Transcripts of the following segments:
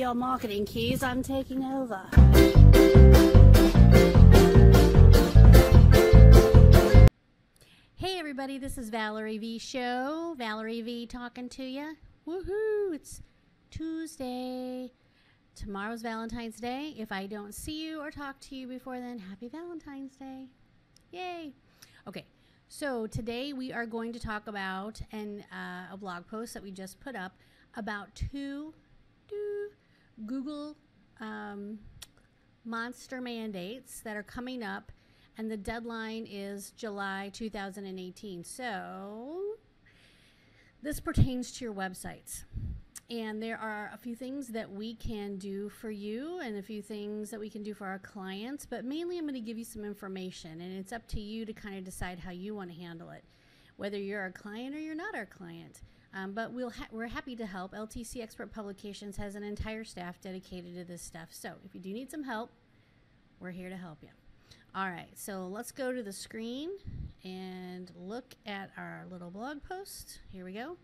your marketing keys. I'm taking over. Hey everybody, this is Valerie V Show. Valerie V talking to you. Woohoo! It's Tuesday. Tomorrow's Valentine's Day. If I don't see you or talk to you before then, happy Valentine's Day. Yay! Okay, so today we are going to talk about a blog post that we just put up about two Google monster mandates that are coming up, and the deadline is July 2018. So this pertains to your websites. And there are a few things that we can do for you and a few things that we can do for our clients, but mainly I'm going to give you some information, and it's up to you to kind of decide how you want to handle it, whether you're our client or you're not our client. But we're happy to help. LTC Expert Publications has an entire staff dedicated to this stuff. So if you do need some help, we're here to help you. All right, so let's go to the screen and look at our little blog post. Here we go.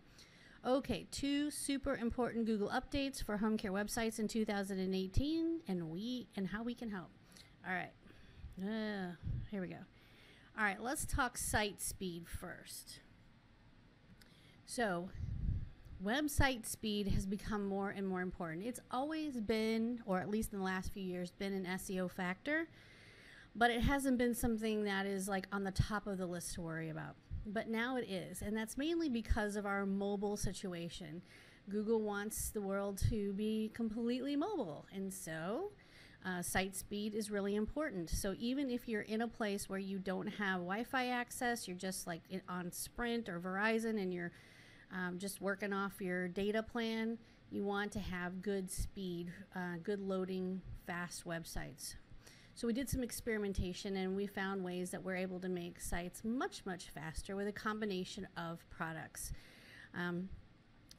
Okay, 2 super important Google updates for home care websites in 2018, and how we can help. All right, here we go. All right, let's talk site speed first. So, website speed has become more and more important. It's always been, or at least in the last few years, been an SEO factor, but it hasn't been something that is like on the top of the list to worry about. But now it is, and that's mainly because of our mobile situation. Google wants the world to be completely mobile, and so site speed is really important. So even if you're in a place where you don't have Wi-Fi access, you're just like on Sprint or Verizon, and you're just working off your data plan, you want to have good speed, good loading, fast websites. So we did some experimentation, and we found ways that we're able to make sites much, much faster with a combination of products.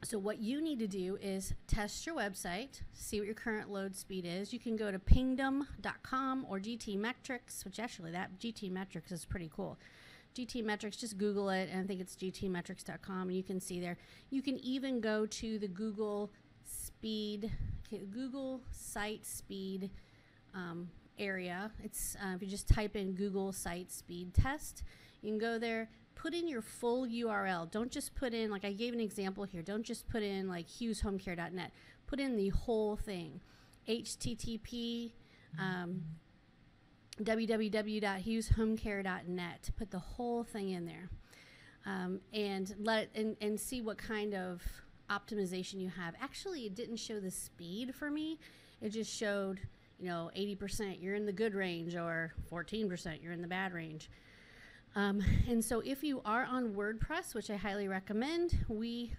So what you need to do is test your website, see what your current load speed is. You can go to pingdom.com or GTmetrix, which actually that GTmetrix is pretty cool. GTmetrix, just Google it, and I think it's gtmetrix.com, and you can see there. You can even go to the Google Site Speed area. It's if you just type in Google Site Speed Test, you can go there, put in your full URL. Don't just put in, like I gave an example here, don't just put in like hugheshomecare.net. Put in the whole thing. HTTP www.hugheshomecare.net. Put the whole thing in there, and let it and see what kind of optimization you have. Actually, it didn't show the speed for me. It just showed, 80% you're in the good range, or 14% you're in the bad range. And so if you are on WordPress, which I highly recommend, we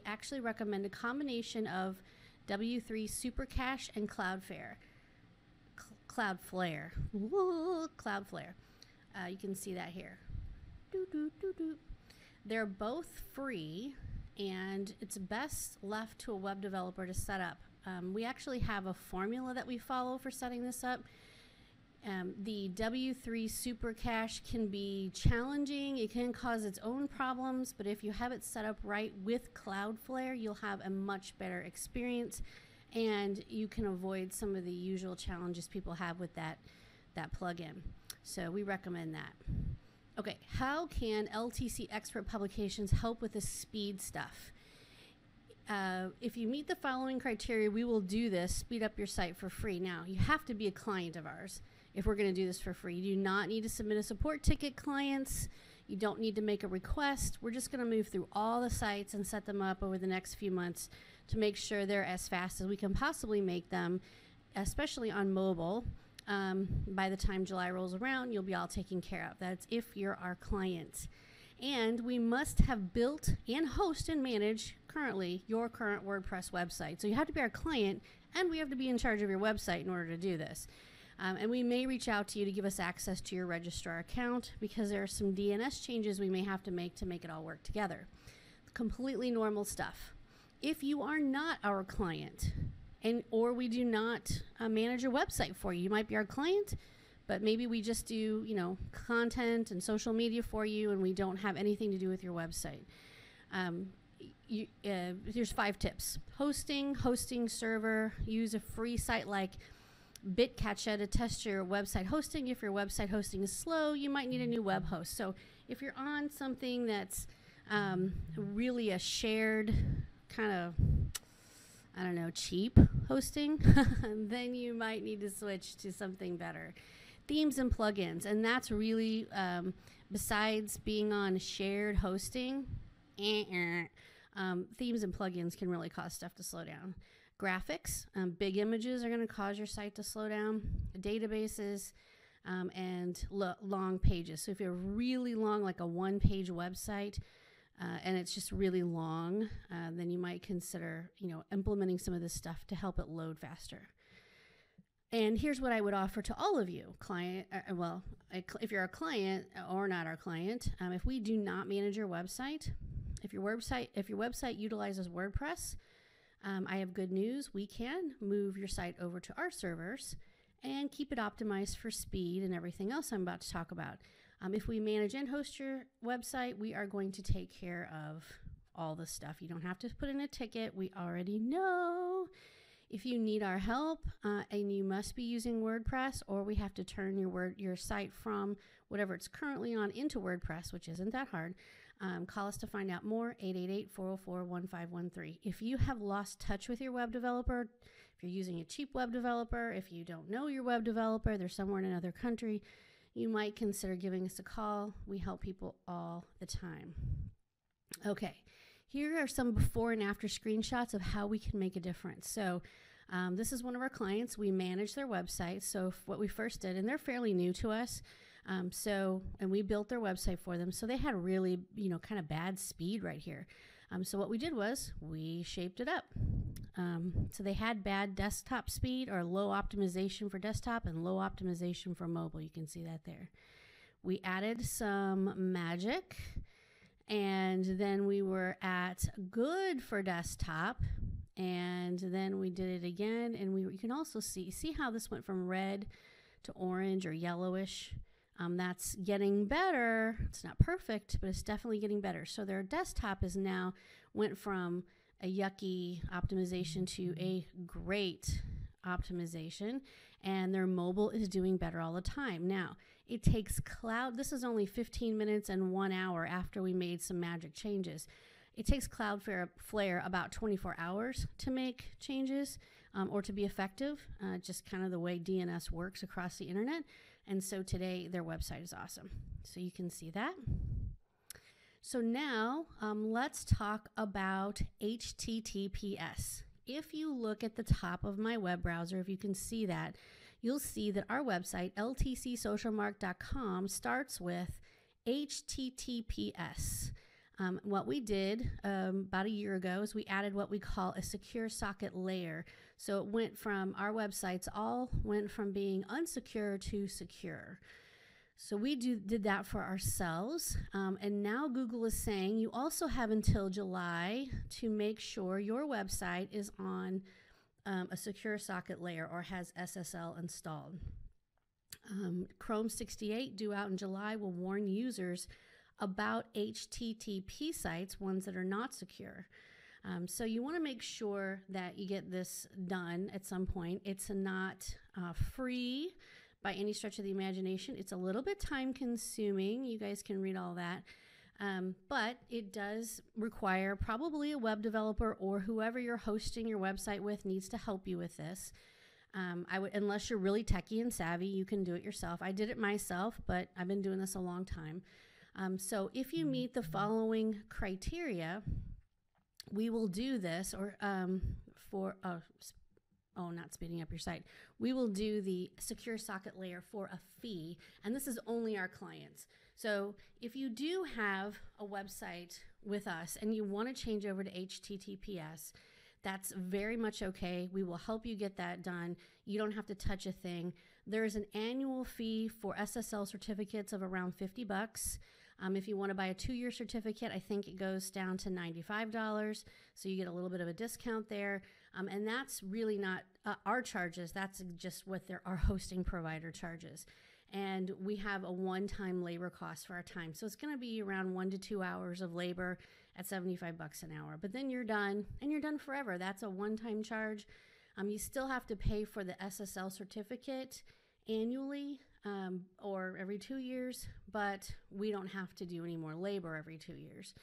actually recommend a combination of W3 Super Cache and Cloudflare. Cloudflare. You can see that here. They're both free, and it's best left to a web developer to set up. We actually have a formula that we follow for setting this up. The W3 Super Cache can be challenging. It can cause its own problems, but if you have it set up right with Cloudflare, you'll have a much better experience, and you can avoid some of the usual challenges people have with that plugin. So we recommend that. Okay, how can LTC Expert Publications help with the speed stuff? If you meet the following criteria, we will do this, speed up your site for free. Now, you have to be a client of ours if we're going to do this for free. You do not need to submit a support ticket, clients. You don't need to make a request. We're just going to move through all the sites and set them up over the next few months to make sure they're as fast as we can possibly make them, especially on mobile. By the time July rolls around, you'll be all taken care of. That's if you're our client. And we must have built and host and manage currently your current WordPress website. So you have to be our client, and we have to be in charge of your website in order to do this. And we may reach out to you to give us access to your registrar account, because there are some DNS changes we may have to make it all work together. Completely normal stuff. If you are not our client, or we do not manage your website for you, you might be our client, but maybe we just do, content and social media for you, and we don't have anything to do with your website. here's 5 tips. Hosting server. Use a free site like BitCatcha to test your website hosting. If your website hosting is slow, you might need a new web host. So if you're on something that's really a shared kind of, I don't know, cheap hosting, then you might need to switch to something better. Themes and plugins, and that's really, besides being on shared hosting, themes and plugins can really cause stuff to slow down. Graphics, big images are going to cause your site to slow down. Databases, and long pages. So if you're really long, like a 1-page website, and it's just really long, then you might consider, implementing some of this stuff to help it load faster. And here's what I would offer to all of you, if you're a client or not our client, if we do not manage your website, if your website utilizes WordPress, I have good news. We can move your site over to our servers and keep it optimized for speed and everything else I'm about to talk about. If we manage and host your website, we are going to take care of all the stuff. You don't have to put in a ticket. We already know. If you need our help and you must be using WordPress, or we have to turn your site from whatever it's currently on into WordPress, which isn't that hard, call us to find out more, 888-404-1513. If you have lost touch with your web developer, if you're using a cheap web developer, if you don't know your web developer, they're somewhere in another country, you might consider giving us a call. We help people all the time. Okay, here are some before and after screenshots of how we can make a difference. So this is one of our clients. We manage their website. So what we first did, and they're fairly new to us, and we built their website for them. So they had really, kind of bad speed right here. So what we did was we shaped it up. So they had bad desktop speed, or low optimization for desktop and low optimization for mobile. You can see that there. We added some magic, and then we were at good for desktop, and then we did it again, and you can also see how this went from red to orange or yellowish. That's getting better. It's not perfect, but it's definitely getting better. So their desktop went from a yucky optimization to a great optimization, and their mobile is doing better all the time. Now, it takes this is only 15 minutes and 1 hour after we made some magic changes. It takes Cloudflare about 24 hours to make changes or to be effective, just kind of the way DNS works across the internet. And so today their website is awesome. So you can see that. So now let's talk about HTTPS. If you look at the top of my web browser, if you can see that, you'll see that our website, ltcsocialmark.com, starts with HTTPS. What we did about a year ago is we added what we call a secure socket layer. So it went from, our websites all went from being unsecure to secure. So we did that for ourselves, and now Google is saying you also have until July to make sure your website is on a secure socket layer or has SSL installed. Chrome 68, due out in July, will warn users about HTTP sites, ones that are not secure. So you want to make sure that you get this done at some point. It's not free by any stretch of the imagination. It's a little bit time consuming. You guys can read all that. But it does require probably a web developer, or whoever you're hosting your website with needs to help you with this. Unless you're really techie and savvy, you can do it yourself. I did it myself, but I've been doing this a long time. So if you meet the following criteria, we will do this, or not speeding up your site. We will do the secure socket layer for a fee, and this is only our clients. So if you do have a website with us and you want to change over to HTTPS, that's very much okay. We will help you get that done. You don't have to touch a thing. There's an annual fee for SSL certificates of around $50. If you want to buy a 2-year certificate, I think it goes down to $95. So you get a little bit of a discount there. And that's really not our charges. That's just what our hosting provider charges. and we have a one-time labor cost for our time. So it's going to be around 1 to 2 hours of labor at $75 an hour. But then you're done, and you're done forever. That's a one-time charge. You still have to pay for the SSL certificate annually or every 2 years, but we don't have to do any more labor every 2 years.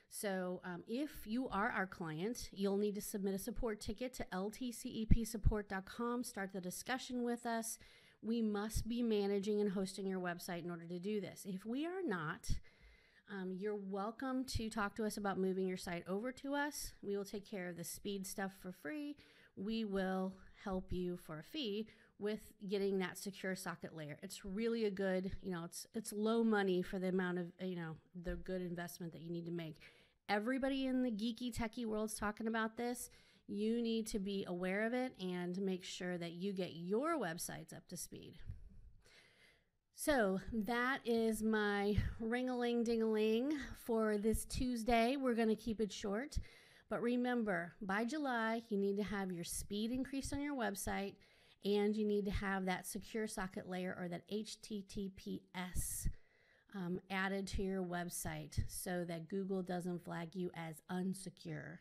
So if you are our client, you'll need to submit a support ticket to ltcepsupport.com, start the discussion with us. We must be managing and hosting your website in order to do this. If we are not, you're welcome to talk to us about moving your site over to us. We will take care of the speed stuff for free. We will help you for a fee with getting that secure socket layer. It's really a good, it's low money for the amount of, the good investment that you need to make. Everybody in the geeky techie world's talking about this. You need to be aware of it and make sure that you get your websites up to speed. So that is my ring-a-ling-ding-a-ling for this Tuesday. We're going to keep it short. But remember, by July, you need to have your speed increased on your website, and you need to have that secure socket layer, or that HTTPS, added to your website so that Google doesn't flag you as unsecure.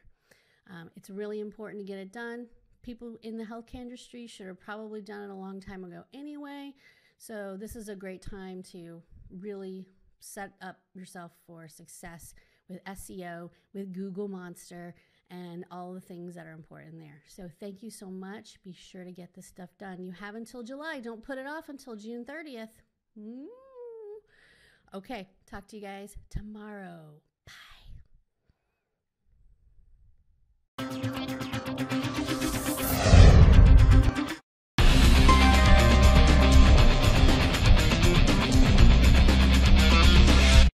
It's really important to get it done. People in the healthcare industry should have probably done it a long time ago anyway. So this is a great time to really set up yourself for success with SEO, with Google Monster, and all the things that are important there. So thank you so much. Be sure to get this stuff done. You have until July. Don't put it off until June 30th. Okay, talk to you guys tomorrow. Bye.